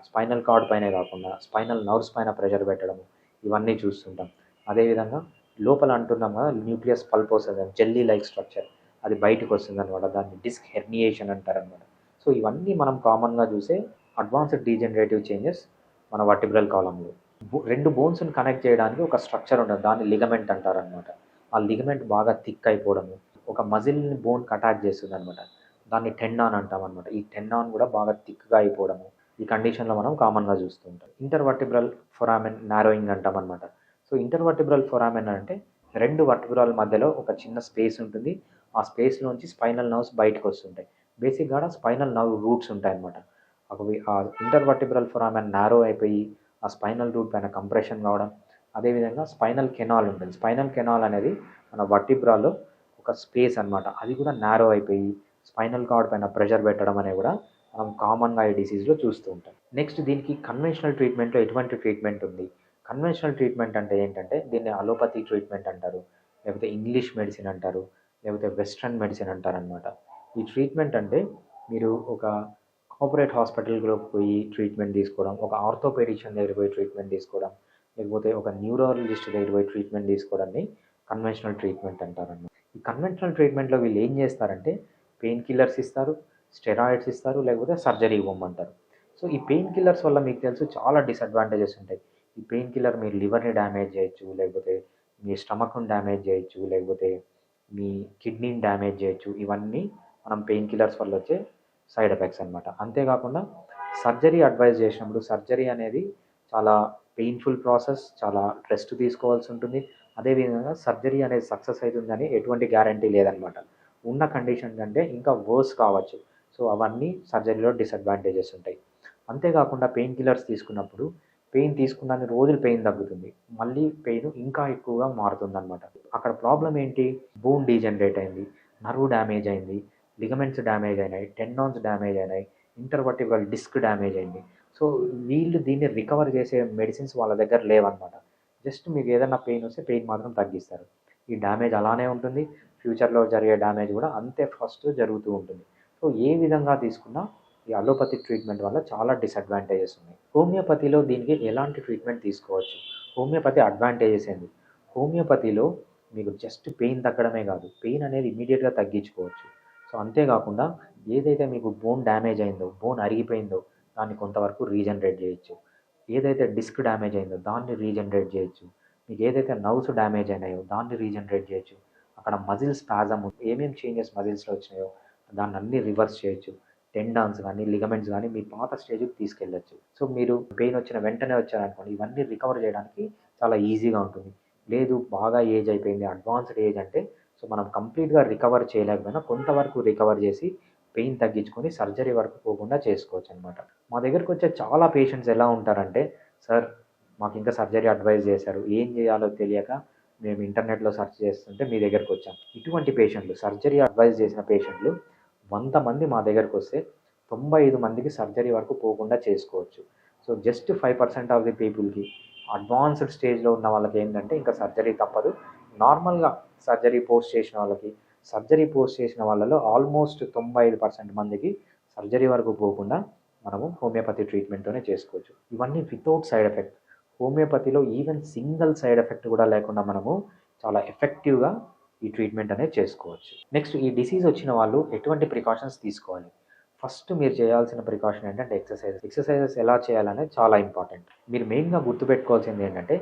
స్పైనల్ కార్డ్ పైనే కాకుండా స్పైనల్ నర్వ్స్ పైన ప్రెషర్ పెట్టడము ఇవన్నీ చూస్తుంటాం. అదేవిధంగా లోపల అంటున్నాం కదా న్యూక్లియస్ పల్పోసస్ జెల్లీ లైక్ స్ట్రక్చర్ అది బయటకు వస్తుందన్నమాట. దాన్ని డిస్క్ హెర్నియేషన్ అంటారనమాట. సో, ఇవన్నీ మనం కామన్‌గా చూసే అడ్వాన్స్డ్ డీజనరేటివ్ చేంజెస్ మన వర్టిబ్రల్ కాలమ్‌లో. 2 బోన్స్‌ని కనెక్ట్ చేయడానికి ఒక స్ట్రక్చర్ ఉంటది. దాన్ని లిగమెంట్ అంటారనమాట. ఆ లిగమెంట్ బాగా థిక్ అయిపోవడము, ఒక మజిల్‌ని బోన్‌కి అటాచ్ చేస్తుందనమాట. దాన్ని టెండాన్ అంటామనమాట. ఈ టెండాన్ కూడా బాగా థిక్‌గా అయిపోవడము, ఈ కండిషన్లో మనం కామన్గా చూస్తూ ఉంటాం. ఇంటర్వర్టిబ్రల్ ఫొరామెన్ నారోయింగ్ అంటాం అనమాట. సో ఇంటర్వర్టిబ్రల్ ఫొరామెన్ అంటే రెండు వర్టిబ్రాల మధ్యలో ఒక చిన్న స్పేస్ ఉంటుంది. ఆ స్పేస్లోంచి స్పైనల్ నర్వ్స్ బయటకు వస్తుంటాయి. బేసిక్గా స్పైనల్ నర్వ్ రూట్స్ ఉంటాయన్నమాట. అవి ఆ ఇంటర్వర్టిబ్రల్ ఫొరామెన్ నారో అయిపోయి ఆ స్పైనల్ రూట్ పైన కంప్రెషన్ కావడం, అదేవిధంగా స్పైనల్ కెనాల్ ఉంటుంది. స్పైనల్ కెనాల్ అనేది మన వర్టిబ్రాలో ఒక స్పేస్ అనమాట. అది కూడా నారో అయిపోయి స్పైనల్ కార్డ్ పైన ప్రెషర్ పెట్టడం అనేవి కూడా మనం కామన్గా ఈ డిసీజ్లో చూస్తూ ఉంటాం. నెక్స్ట్ దీనికి కన్వెన్షనల్ ట్రీట్మెంట్లో ఎటువంటి ట్రీట్మెంట్ ఉంది? కన్వెన్షనల్ ట్రీట్మెంట్ అంటే ఏంటంటే దీన్ని అలోపతి ట్రీట్మెంట్ అంటారు, లేకపోతే ఇంగ్లీష్ మెడిసిన్ అంటారు, లేకపోతే వెస్ట్రన్ మెడిసిన్ అంటారనమాట. ఈ ట్రీట్మెంట్ అంటే మీరు ఒక కార్పొరేట్ హాస్పిటల్‌లోకి పోయి ట్రీట్మెంట్ తీసుకోవడం, ఒక ఆర్థోపెడిషియన్ దగ్గరికి పోయి ట్రీట్మెంట్ తీసుకోవడం, లేకపోతే ఒక న్యూరాలజిస్ట్ దగ్గరికి పోయి ట్రీట్మెంట్ తీసుకోవడాన్ని కన్వెన్షనల్ ట్రీట్మెంట్ అంటారన్నమాట. ఈ కన్వెన్షనల్ ట్రీట్మెంట్‌లో వీళ్ళు ఏం చేస్తారంటే పెయిన్ కిల్లర్స్ ఇస్తారు, స్టెరాయిడ్స్ ఇస్తారు, లేకపోతే సర్జరీ ఇవ్వమంటారు. సో ఈ పెయిన్ కిల్లర్స్ వల్ల మీకు తెలుసు చాలా డిసడ్వాంటేజెస్ ఉంటాయి. ఈ పెయిన్ కిల్లర్ మీ లివర్‌ని డ్యామేజ్ చేయొచ్చు, లేకపోతే మీ స్టమక్‌ని డ్యామేజ్ చేయొచ్చు, లేకపోతే మీ కిడ్నీని డ్యామేజ్ చేయొచ్చు. ఇవన్నీ మనం పెయిన్ కిల్లర్స్ వల్ల వచ్చే సైడ్ ఎఫెక్ట్స్ అనమాట. అంతేకాకుండా సర్జరీ అడ్వైజ్ చేసినప్పుడు సర్జరీ అనేది చాలా పెయిన్ఫుల్ ప్రాసెస్, చాలా రెస్ట్ తీసుకోవాల్సి ఉంటుంది. అదేవిధంగా సర్జరీ అనేది సక్సెస్ అవుతుందని ఎటువంటి గ్యారంటీ లేదనమాట. ఉన్న కండిషన్ కంటే ఇంకా వర్స్ కావచ్చు. సో అవన్నీ సర్జరీలో డిసడ్వాంటేజెస్ ఉంటాయి. అంతేకాకుండా పెయిన్ కిల్లర్స్ తీసుకున్నప్పుడు పెయిన్ తీసుకున్నన్ని రోజులు పెయిన్ తగ్గుతుంది, మళ్ళీ పెయిన్ ఇంకా ఎక్కువగా మారుతుందన్నమాట. అక్కడ ప్రాబ్లం ఏంటి? బోన్ డీజనరేట్ అయింది, నర్వ్ డ్యామేజ్ అయింది, లిగమెంట్స్ డ్యామేజ్ అయినాయి, టెండాన్స్ డ్యామేజ్ అయినాయి, ఇంటర్వర్టిబ్రల్ డిస్క్ డ్యామేజ్ అయింది. సో వీళ్ళు దీన్ని రికవర్ చేసే మెడిసిన్స్ వాళ్ళ దగ్గర లేవన్నమాట. జస్ట్ మీకు ఏదైనా పెయిన్ వస్తే పెయిన్ మాత్రం తగ్గిస్తారు. ఈ డ్యామేజ్ అలానే ఉంటుంది. ఫ్యూచర్లో జరిగే డ్యామేజ్ కూడా అంతే ఫస్ట్ జరుగుతూ ఉంటుంది. సో ఏ విధంగా తీసుకున్నా ఈ అలోపతిక్ ట్రీట్మెంట్ వల్ల చాలా డిసడ్వాంటేజెస్ ఉన్నాయి. హోమియోపతిలో దీనికి ఎలాంటి ట్రీట్మెంట్ తీసుకోవచ్చు? హోమియోపతి అడ్వాంటేజెస్ ఏంటి? హోమియోపతిలో మీకు జస్ట్ పెయిన్ తగ్గడమే కాదు, పెయిన్ అనేది ఇమీడియట్గా తగ్గించుకోవచ్చు. సో అంతేకాకుండా ఏదైతే మీకు బోన్ డ్యామేజ్ అయిందో, బోన్ అరిగిపోయిందో దాన్ని కొంతవరకు రీజనరేట్ చేయొచ్చు. ఏదైతే డిస్క్ డ్యామేజ్ అయిందో దాన్ని రీజనరేట్ చేయొచ్చు. మీకు ఏదైతే నర్వ్స్ డ్యామేజ్ అయినాయో దాన్ని రీజనరేట్ చేయొచ్చు. అక్కడ మజిల్ స్పాజమ్ ఏమేమి చేంజెస్ మజిల్స్లో వచ్చినాయో దాన్ని అన్నీ రివర్స్ చేయొచ్చు. టెండాన్స్ కానీ లిగమెంట్స్ కానీ మీ పాత స్టేజ్కి తీసుకెళ్ళచ్చు. సో మీరు పెయిన్ వచ్చిన వెంటనే వచ్చారనుకోండి, ఇవన్నీ రికవర్ చేయడానికి చాలా ఈజీగా ఉంటుంది. లేదు బాగా ఏజ్ అయిపోయింది, అడ్వాన్స్డ్ ఏజ్ అంటే సో మనం కంప్లీట్గా రికవర్ చేయలేకపోయినా కొంతవరకు రికవర్ చేసి పెయిన్ తగ్గించుకొని సర్జరీ వరకు పోకుండా చేసుకోవచ్చు అనమాట. మా దగ్గరకు వచ్చే చాలా పేషెంట్స్ ఎలా ఉంటారంటే, సార్ మాకు ఇంకా సర్జరీ అడ్వైజ్ చేశారు, ఏం చేయాలో తెలియక మేము ఇంటర్నెట్లో సెర్చ్ చేస్తుంటే మీ దగ్గరకు వచ్చాం. ఇటువంటి పేషెంట్లు, సర్జరీ అడ్వైజ్ చేసిన పేషెంట్లు 100 మంది మా దగ్గరకు వస్తే 95 మందికి సర్జరీ వరకు పోకుండా చేసుకోవచ్చు. సో జస్ట్ 5% ఆఫ్ ది పీపుల్కి అడ్వాన్స్డ్ స్టేజ్లో ఉన్న వాళ్ళకి ఏంటంటే ఇంకా సర్జరీ తప్పదు. నార్మల్గా సర్జరీ పోస్ట్ చేసిన వాళ్ళలో ఆల్మోస్ట్ 95% మందికి సర్జరీ వరకు పోకుండా మనము హోమియోపతి ట్రీట్మెంట్తోనే చేసుకోవచ్చు. ఇవన్నీ వితౌట్ సైడ్ ఎఫెక్ట్. హోమియోపతిలో ఈవెన్ సింగిల్ సైడ్ ఎఫెక్ట్ కూడా లేకుండా మనము చాలా ఎఫెక్టివ్గా ఈ ట్రీట్మెంట్ అనేది చేసుకోవచ్చు. నెక్స్ట్ ఈ డిసీజ్ వచ్చిన వాళ్ళు ఎటువంటి ప్రికాషన్స్ తీసుకోవాలి? ఫస్ట్ మీరు చేయాల్సిన ప్రికాషన్ ఏంటంటే ఎక్సర్సైజెస్ ఎలా చేయాలనేది చాలా ఇంపార్టెంట్. మీరు మెయిన్గా గుర్తుపెట్టుకోవాల్సింది ఏంటంటే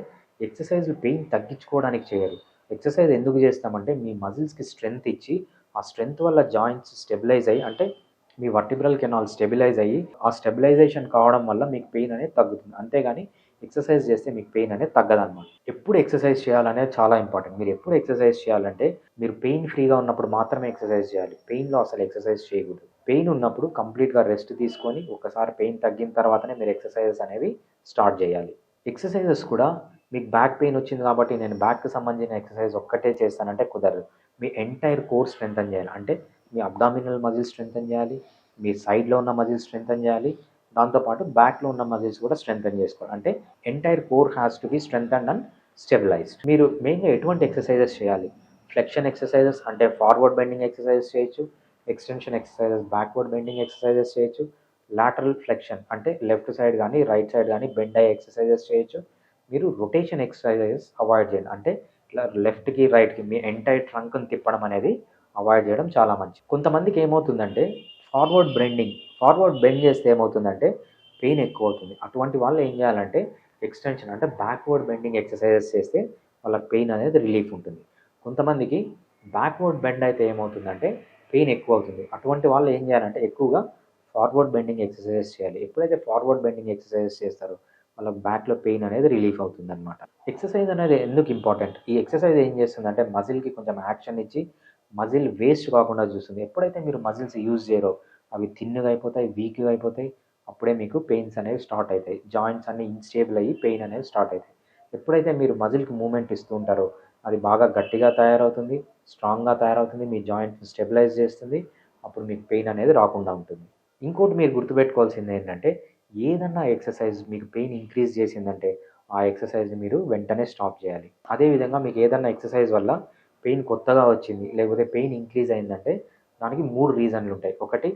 ఎక్సర్సైజ్ పెయిన్ తగ్గించుకోవడానికి చేయరు. ఎక్సర్సైజ్ ఎందుకు చేస్తామంటే మీ మజిల్స్కి స్ట్రెంగ్త్ ఇచ్చి ఆ స్ట్రెంగ్త్ వల్ల జాయింట్స్ స్టెబిలైజ్ అయ్యి, అంటే మీ వర్టిబ్రల్ కెనాల్ స్టెబిలైజ్ అయ్యి ఆ స్టెబిలైజేషన్ కావడం వల్ల మీకు పెయిన్ అనేది తగ్గుతుంది. అంతేగాని ఎక్సర్సైజ్ చేస్తే మీకు పెయిన్ అనేది తగ్గదన్నమాట. ఎప్పుడు ఎక్సర్సైజ్ చేయాలనేది చాలా ఇంపార్టెంట్. మీరు ఎప్పుడు ఎక్సర్సైజ్ చేయాలంటే మీరు పెయిన్ ఫ్రీగా ఉన్నప్పుడు మాత్రమే ఎక్సర్సైజ్ చేయాలి. పెయిన్లో అసలు ఎక్సర్సైజ్ చేయకూడదు. పెయిన్ ఉన్నప్పుడు కంప్లీట్గా రెస్ట్ తీసుకొని ఒకసారి పెయిన్ తగ్గిన తర్వాతనే మీరు ఎక్సర్సైజెస్ అనేవి స్టార్ట్ చేయాలి. ఎక్సర్సైజెస్ కూడా మీకు బ్యాక్ పెయిన్ వచ్చింది కాబట్టి నేను బ్యాక్కి సంబంధించిన ఎక్సర్సైజ్ ఒక్కటే చేస్తానంటే కుదరదు. మీ ఎంటైర్ కోర్ స్ట్రెంథన్ చేయాలి. అంటే మీ అబ్డామినల్ మజిల్ స్ట్రెంథన్ చేయాలి, మీ సైడ్లో ఉన్న మజిల్ స్ట్రెంథన్ చేయాలి, దాంతోపాటు బ్యాక్లో ఉన్న మజిల్స్ కూడా స్ట్రెంథన్ చేసుకోవాలి. అంటే entire core has to be strengthened and stabilised. మీరు మెయిన్గా ఎటువంటి ఎక్సర్సైజెస్ చేయాలి? ఫ్లెక్షన్ ఎక్సర్సైజెస్ అంటే ఫార్వర్డ్ బెండింగ్ ఎక్సర్సైజెస్ చేయొచ్చు, extension exercises backward bending exercises చేయొచ్చు, లాటరల్ ఫ్లెక్షన్ అంటే లెఫ్ట్ సైడ్ కానీ రైట్ సైడ్ కానీ బెండ్ అయ్యే ఎక్సర్సైజెస్ చేయొచ్చు. మీరు రొటేషన్ ఎక్సర్సైజెస్ అవాయిడ్ చేయండి. అంటే ఇట్లా లెఫ్ట్కి రైట్కి మీ ఎంటైర్ ట్రంక్ని తిప్పడం అనేది అవాయిడ్ చేయడం చాలా మంచిది. కొంతమందికి ఏమవుతుందంటే ఫార్వర్డ్ బెండ్ చేస్తే ఏమవుతుందంటే పెయిన్ ఎక్కువ అవుతుంది. అటువంటి వాళ్ళు ఏం చేయాలంటే ఎక్స్టెన్షన్ అంటే బ్యాక్వర్డ్ బెండింగ్ ఎక్సర్సైజెస్ చేస్తే వాళ్ళకి పెయిన్ అనేది రిలీఫ్ ఉంటుంది. కొంతమందికి బ్యాక్వర్డ్ బెండ్ అయితే ఏమవుతుందంటే పెయిన్ ఎక్కువ అవుతుంది. అటువంటి వాళ్ళు ఏం చేయాలంటే ఎక్కువగా ఫార్వర్డ్ బెండింగ్ ఎక్సర్సైజెస్ చేయాలి. ఎప్పుడైతే ఫార్వర్డ్ బెండింగ్ ఎక్సర్సైజెస్ చేస్తారో వాళ్ళకి బ్యాక్‌లో పెయిన్ అనేది రిలీఫ్ అవుతుందనమాట. ఎక్సర్సైజ్ అనేది ఎందుకు ఇంపార్టెంట్? ఈ ఎక్సర్సైజ్ ఏం చేస్తుందంటే మజిల్‌కి కొంచెం యాక్షన్ ఇచ్చి మజిల్ వేస్ట్ కాకుండా చూస్తుంది. ఎప్పుడైతే మీరు మజిల్స్ యూజ్ చేయరో అవి థిన్‌గా అయిపోతాయి, వీక్‌గా అయిపోతాయి. అప్పుడే మీకు పెయిన్స్ అనేవి స్టార్ట్ అయితాయి. జాయింట్స్ అన్నీ ఇన్‌స్టేబుల్ అయ్యి పెయిన్ అనేది స్టార్ట్ అయితాయి. ఎప్పుడైతే మీరు మజిల్‌కి మూవ్‌మెంట్ ఇస్తూ ఉంటారో అది బాగా గట్టిగా తయారవుతుంది, స్ట్రాంగ్‌గా తయారవుతుంది. మీ జాయింట్స్‌ని స్టెబిలైజ్ చేస్తుంది. అప్పుడు మీకు పెయిన్ అనేది రాకుండా ఉంటుంది. ఇంకోటి మీరు గుర్తుపెట్టుకోవాల్సిందేంటంటే, ఏదన్నా ఎక్సర్సైజ్ మీకు పెయిన్ ఇంక్రీజ్ చేసిందంటే, ఆ ఎక్సర్సైజ్‌ని మీరు వెంటనే స్టాప్ చేయాలి. అదే విధంగా మీకు ఏదన్నా ఎక్సర్సైజ్ వల్ల పెయిన్ కొత్తగా వచ్చింది, లేకపోతే పెయిన్ ఇంక్రీజ్ అయిందంటే, దానికి 3 రీజన్‌లుంటాయి. ఒకటి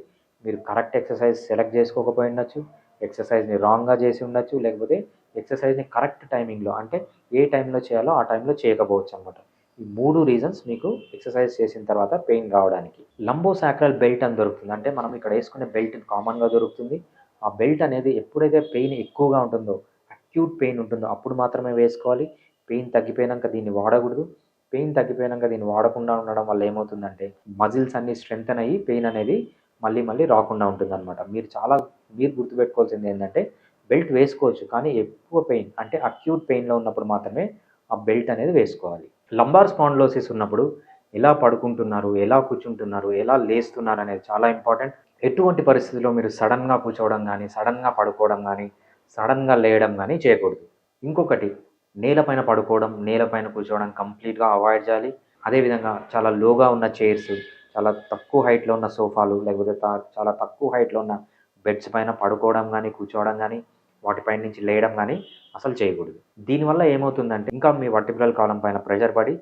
మీరు కరెక్ట్ ఎక్సర్సైజ్ సెలెక్ట్ చేసుకోకపోయి ఉండొచ్చు, ఎక్సర్సైజ్‌ని రాంగ్‌గా చేసి ఉండొచ్చు, లేకపోతే ఎక్సర్సైజ్‌ని కరెక్ట్ టైమింగ్‌లో అంటే ఏ టైంలో చేయాలో ఆ టైంలో చేయకపోవచ్చనమాట. ఈ 3 రీజన్స్ మీకు ఎక్సర్సైజ్ చేసిన తర్వాత పెయిన్ రావడానికి. లంబోసాక్రల్ బెల్ట్ అని దొరుకుతుంది. అంటే మనం ఇక్కడ యేసుకునే బెల్ట్ కామన్‌గా దొరుకుతుంది. ఆ బెల్ట్ అనేది ఎప్పుడైతే పెయిన్ ఎక్కువగా ఉంటుందో, అక్యూట్ పెయిన్ ఉంటుందో అప్పుడు మాత్రమే వేసుకోవాలి. పెయిన్ తగ్గిపోయినంక దీన్ని వాడకూడదు. పెయిన్ తగ్గిపోయినంక దీన్ని వాడకుండా ఉండడం వల్ల ఏమవుతుందంటే, మజిల్స్ అన్నీ స్ట్రెంథెన్ అయ్యి పెయిన్ అనేది మళ్ళీ మళ్ళీ రాకుండా ఉంటుందనమాట. మీరు గుర్తుపెట్టుకోవాల్సిందేంటంటే, బెల్ట్ వేసుకోవచ్చు. కానీ ఎక్కువ పెయిన్ అంటే అక్యూట్ పెయిన్‌లో ఉన్నప్పుడు మాత్రమే ఆ బెల్ట్ అనేది వేసుకోవాలి. లంబార్ స్పాండిలోసిస్ ఉన్నప్పుడు ఎలా పడుకుంటున్నారు, ఎలా కూర్చుంటున్నారు, ఎలా లేస్తున్నారు అనేది చాలా ఇంపార్టెంట్. ఎటువంటి పరిస్థితిలో మీరు సడన్‌గా కూర్చోవడం గానీ, సడన్‌గా పడుకోవడం గానీ, సడన్‌గా లేయడం గానీ చేయకూడదు. ఇంకొకటి నేలపైన పడుకోవడం, నేలపైన కూర్చోవడం కంప్లీట్‌గా అవాయిడ్ చేయాలి. అదేవిధంగా చాలా లోగా ఉన్న చైర్స్, చాలా తక్కువ హైట్‌లో ఉన్న సోఫాలు, లేకపోతే చాలా తక్కువ హైట్‌లో ఉన్న బెడ్స్ పైన పడుకోవడం గానీ, కూర్చోవడం గానీ, వాటిపై నుంచి లేయడం గానీ అసలు చేయకూడదు. దీనివల్ల ఏమవుతుందంటే ఇంకా మీ వర్టిబ్రల్ కాలమ్ పైన ప్రెషర్ పడి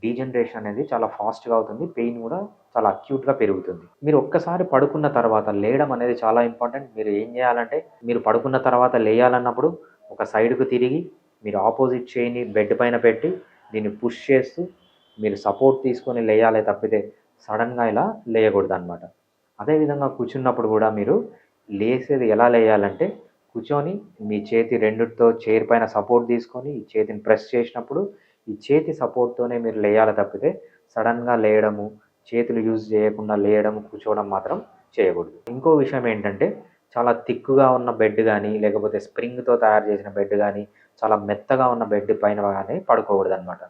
డీజనరేషన్ అనేది చాలా ఫాస్ట్‌గా అవుతుంది. పెయిన్ గూడా చాలా అక్యూట్‌గా పెరుగుతుంది. మీరు ఒక్కసారి పడుకున్న తర్వాత లేయడం అనేది చాలా ఇంపార్టెంట్. మీరు ఏం జేయాలంటే, మీరు పడుకున్న తర్వాత లేయాలన్నప్పుడు ఒక సైడ్‌కు తిరిగి, మీరు ఆపోజిట్ చెయ్యిని బెడ్ పైన పెట్టి, దీన్ని పుష్ చేస్తూ, మీరు సపోర్ట్ తీసుకొని లేయాలే తప్పితే, సడెన్‌గా ఇలా లేయకూడదనమాట. అదేవిధంగా కూర్చున్నప్పుడు గూడా మీరు లేసేది ఎలా లేయాలంటే, కూర్చొని మీ చేతి రెండిటితో చైర్ పైన సపోర్ట్ తీసుకొని, ఈ చేతిని ప్రెస్ చేసినప్పుడు, ఈ చేతి సపోర్ట్‌తోనే మీరు లేయాలి తప్పితే, సడెన్‌గా లేయడము, చేతులు యూజ్ చేయకుండా లేయడం, కూర్చోవడం మాత్రం చేయకూడదు. ఇంకో విషయం ఏంటంటే, చాలా థిక్‌గా ఉన్న బెడ్ గానీ, లేకపోతే స్ప్రింగ్‌తో తయారు చేసిన బెడ్ గానీ, చాలా మెత్తగా ఉన్న బెడ్ పైన గానీ పడుకోకూడదనమాట.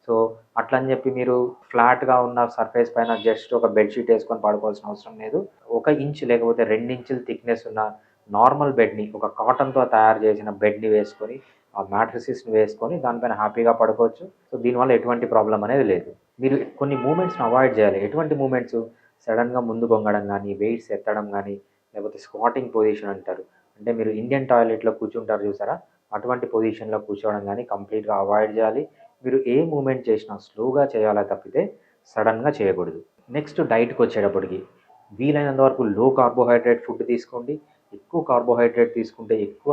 సో, అట్లని చెప్పి మీరు ఫ్లాట్‌గా ఉన్న సర్ఫేస్ పైన జస్ట్ ఒక బెడ్ షీట్ ఏసుకొని పడుకోవాల్సిన అవసరం లేదు. 1 ఇంచ్ లేకపోతే 2 ఇంచుల థిక్‌నెస్ ఉన్న నార్మల్ బెడ్‌ని, ఒక కాటన్‌తో తయారు చేసిన బెడ్‌ని వేసుకొని, ఆ మ్యాట్రిసెస్‌ని వేసుకొని దానిపైన హ్యాపీగా పడుకోవచ్చు. సో, దీనివల్ల ఎటువంటి ప్రాబ్లమ్ అనేది లేదు. మీరు కొన్ని మూవ్‌మెంట్స్‌ని అవాయిడ్ చేయాలి. ఎటువంటి మూవ్‌మెంట్స్? సడెన్‌గా ముందుకు వంగడం గానీ, వెయిట్స్ ఎత్తడం గానీ, లేకపోతే స్క్వాటింగ్ పొజిషన్ అంటారు. అంటే మీరు ఇండియన్ టాయిలెట్‌లో కూర్చుంటారు చూసారా? అటువంటి పొజిషన్‌లో కూర్చోవడం గానీ కంప్లీట్‌గా అవాయిడ్ చేయాలి. మీరు ఏ మూవ్‌మెంట్ చేసినా స్లోగా చేయాలే తప్పితే సడెన్‌గా చేయకూడదు. నెక్స్ట్ డైట్‌కొచ్చేటప్పటికి వీలైనంత వరకు లో కార్బోహైడ్రేట్ ఫుడ్ తీసుకోండి. ఎక్కువ కార్బోహైడ్రేట్ తీసుకుంటే ఎక్కువ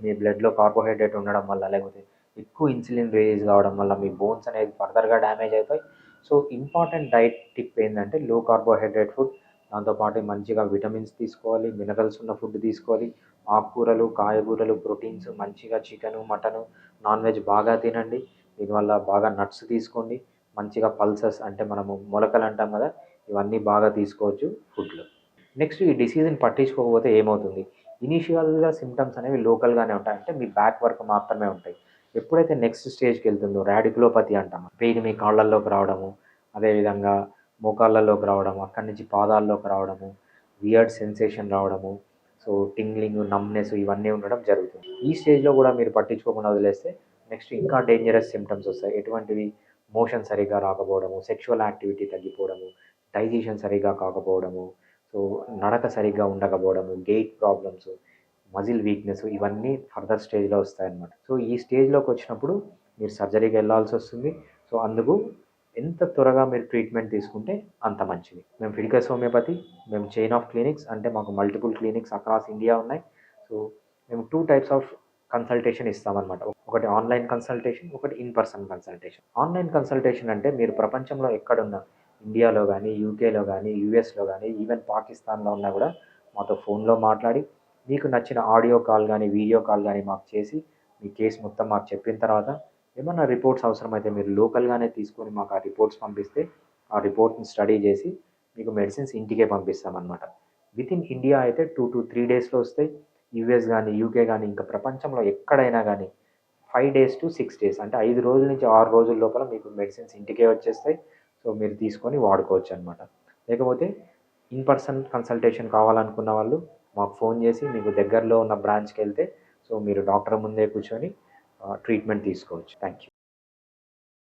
మీ బ్లడ్‌లో కార్బోహైడ్రేట్ ఉండడం వల్ల, లేకపోతే ఎక్కువ ఇన్సులిన్ రిలీజ్ కావడం వల్ల మీ బోన్స్ అనేవి ఫర్దర్‌గా డ్యామేజ్ అయితాయి. సో, ఇంపార్టెంట్ డైట్ టిప్ ఏంటంటే లో కార్బోహైడ్రేట్ ఫుడ్. దాంతో పాటు మంచిగా విటమిన్స్ తీసుకోవాలి, మినరల్స్ ఉన్న ఫుడ్ తీసుకోవాలి. ఆకుకూరలు, కాయగూరలు, ప్రోటీన్స్ మంచిగా చికెను, మటను, నాన్ వెజ్ బాగా తినండి. దీనివల్ల బాగా నట్స్ తీసుకోండి. మంచిగా పల్సెస్ అంటే మనము మొలకలు అంటాం కదా! ఇవన్నీ బాగా తీసుకోవచ్చు ఫుడ్‌లో. నెక్స్ట్ ఈ డిసీజ్‌ని పట్టించుకోకపోతే ఏమవుతుంది? ఇనీషియల్‌గా సింప్టమ్స్ అనేవి లోకల్‌గానే ఉంటాయి. అంటే మీ బ్యాక్ వరకు మాత్రమే ఉంటాయి. ఎప్పుడైతే నెక్స్ట్ స్టేజ్‌కెళ్తుందో రాడిక్యులోపతి అంటాం. పెయిన్ మీ కాళ్ళల్లోకి రావడము, అదేవిధంగా మోకాళ్ళలోకి రావడము, అక్కడి నుంచి పాదాల్లోకి రావడము, వియర్డ్ సెన్సేషన్ రావడము, సో, టింగ్లింగ్, నమ్‌నెస్ ఇవన్నీ ఉండడం జరుగుతుంది. ఈ స్టేజ్‌లో గూడా మీరు పట్టించుకోకుండా వదిలేస్తే నెక్స్ట్ ఇంకా డేంజరస్ సింప్టమ్స్ వస్తాయి. ఎటువంటివి? మోషన్ సరిగ్గా రాకపోవడము, సెక్షువల్ యాక్టివిటీ తగ్గిపోవడము, డైజెషన్ సరిగ్గా కాకపోవడము, సో, నడక సరిగ్గా ఉండకపోవడము, గెయిట్ ప్రాబ్లమ్స్, మజిల్ వీక్‌నెస్ ఇవన్నీ ఫర్దర్ స్టేజ్‌లో వస్తాయన్నమాట. సో, ఈ స్టేజ్‌లోకొచ్చినప్పుడు మీరు సర్జరీకెళ్ళాల్సొస్తుంది. సో, అందుకు ఎంత త్వరగా మీరు ట్రీట్మెంట్ తీసుకుంటే అంత మంచిది. మేము ఫిడికస్ హోమియోపతి, మేము చైన్ ఆఫ్ క్లినిక్స్ అంటే మాకు మల్టిపుల్ క్లినిక్స్ అక్రాస్ ఇండియా ఉన్నాయి. సో, మేము 2 టైప్స్ ఆఫ్ కన్సల్టేషన్ ఇస్తామన్నమాట. ఒకటి ఆన్‌లైన్ కన్సల్టేషన్, ఒకటి in person consultation. Online consultation అంటే మీరు ప్రపంచంలో ఎక్కడున్నా ఇండియాలో గానీ, యూకేలో గానీ, యూఎస్‌లో గానీ, ఈవెన్ పాకిస్తాన్‌లో ఉన్నా గూడా మాతో ఫోన్‌లో మాట్లాడి, మీకు నచ్చిన ఆడియో కాల్ గానీ, వీడియో కాల్ గానీ మాకు చేసి, మీ కేస్ మొత్తం మాకు చెప్పిన తర్వాత, ఏమన్నా రిపోర్ట్స్ అవసరమైతే మీరు లోకల్‌గానే తీసుకొని మాకు ఆ రిపోర్ట్స్ పంపిస్తే, ఆ రిపోర్ట్‌ని స్టడీ జేసి, మీకు మెడిసిన్స్ ఇంటికే పంపిస్తామనమాట. వితిన్ ఇండియా అయితే 2 to 3 డేస్లో వస్తాయి. యూఎస్ కానీ, యూకే కానీ, ఇంకా ప్రపంచంలో ఎక్కడైనా కానీ 5 డేస్ టు 6 డేస్, అంటే 5 రోజుల నుంచి 6 రోజుల లోపల మీకు మెడిసిన్స్ ఇంటికే వచ్చేస్తాయి. సో మీరు తీసుకొని వాడుకోవచ్చు అనమాట. లేకపోతే ఇన్ పర్సన్ కన్సల్టేషన్ కావాలనుకున్న వాళ్ళు మాకు ఫోన్ చేసి మీకు దగ్గరలో ఉన్న బ్రాంచ్కి వెళ్తే సో మీరు డాక్టర్ ముందే కూర్చొని ట్రీట్మెంట్ తీసుకోవచ్చు. Thank you.